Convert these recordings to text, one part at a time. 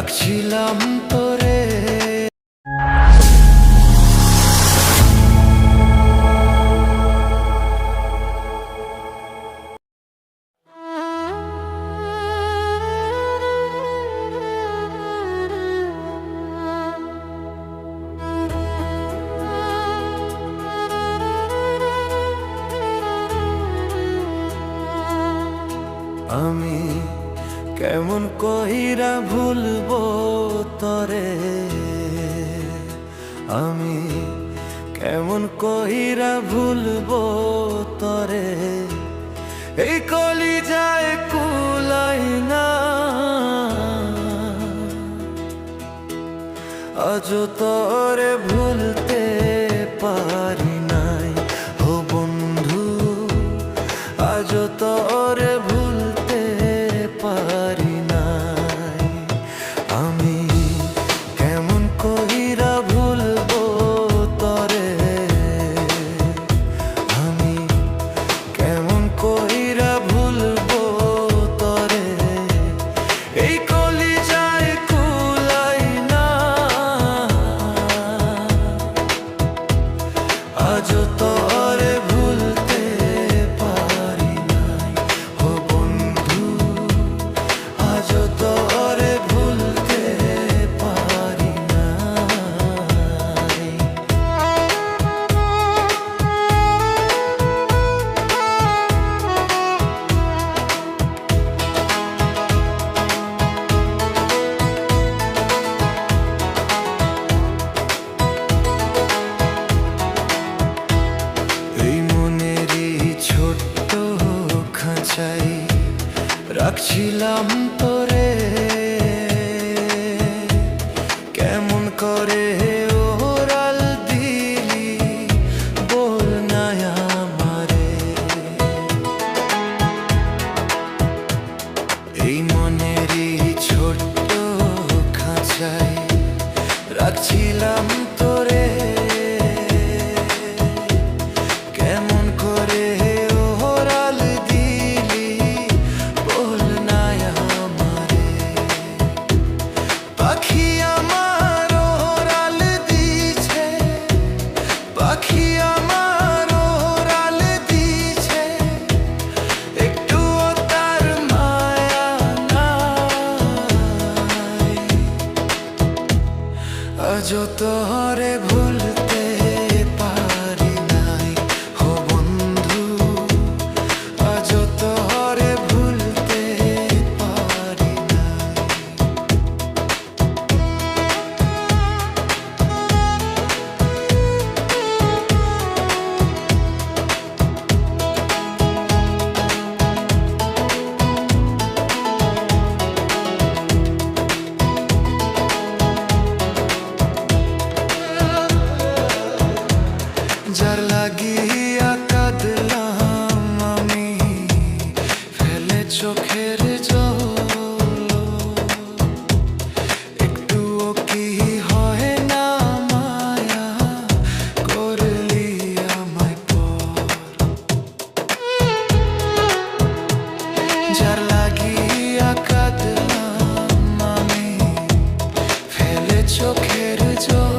রাখছিলাম তোরে। আমি কেমন কইরা ভুলবো তরে, আমি কেমন কইরা ভুলবো তরে, এই কলিজায় কুলাই না আজও তরে ভুলতে পারি নাই। ও বন্ধু আজও তরে ভুলতে পারি নাই। আমি কেমন কইরা ভুলবো তরে, আমি কেমন কইরা ভুলবো তরে, এই কলিজায় কুলাই না আজও তরে ভুলতে পারি নাই। ও বন্ধু আজও তরে ভুলতে পারি নাই। এই মনেরই ছোট্ট খাঁচাই রাখছিলাম তোরে, কেমন করে ওরাল দিলি বল না আমারে। এই মনেরই ছোট্ট খাঁচাই রাখছিলাম তোরে, কেমন করে ওরাল দিলি বল না আমারে। পাখি আমার ওরাল দিছে, পাখি আমার ওরাল দিছে, একটুও তার মায়া নাই। আজও তোরে ভুলতে পারি নাই। ও বন্ধু আজও তোরে ভুলতে পারি নাই। যার লাগিয়া কাঁদলাম আমি ফেলে চোখের জল, একটুও কি হয় না মায়া করলি আমায় পর। যার লাগিয়া কাঁদলাম আমি ফেলে চোখের জল,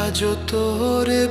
আজও তোরে